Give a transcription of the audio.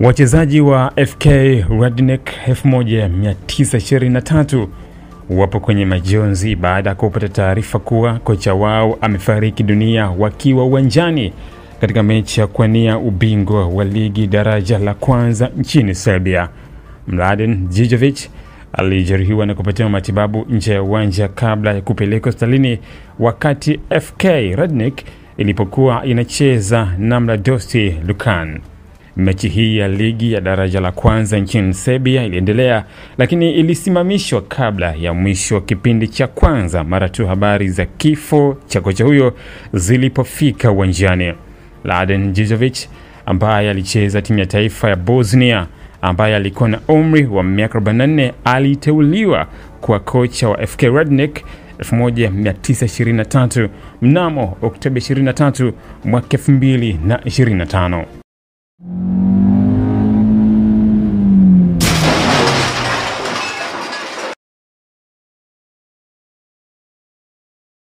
Wachezaji wa FK Radnik 1923 wapo kwenye majonzi baada ya kupata taarifa kuwa kocha wao amefariki dunia wakiwa uwanjani katika mechi ya kuwania ubingwa wa ligi daraja la kwanza nchini Serbia. Mladen Djijovic alijeruhiwa na kupatiwa matibabu nje ya uwanja kabla ya kupelekwa hospitalini wakati FK Radnik ilipokuwa inacheza na Mladosti Lukan. Mechi hii ya ligi ya daraja la kwanza nchini Serbia iliendelea, lakini ilisimamishwa kabla ya mwisho wa kipindi cha kwanza mara tu habari za kifo cha kocha huyo zilipofika uwanjani. Mladen Djijovic ambaye alicheza timu ya taifa ya Bosnia, ambaye alikuwa na umri wa miaka 44, aliteuliwa kuwa kocha wa FK Radnik 1923 mnamo Oktoba 23 mwaka 2025.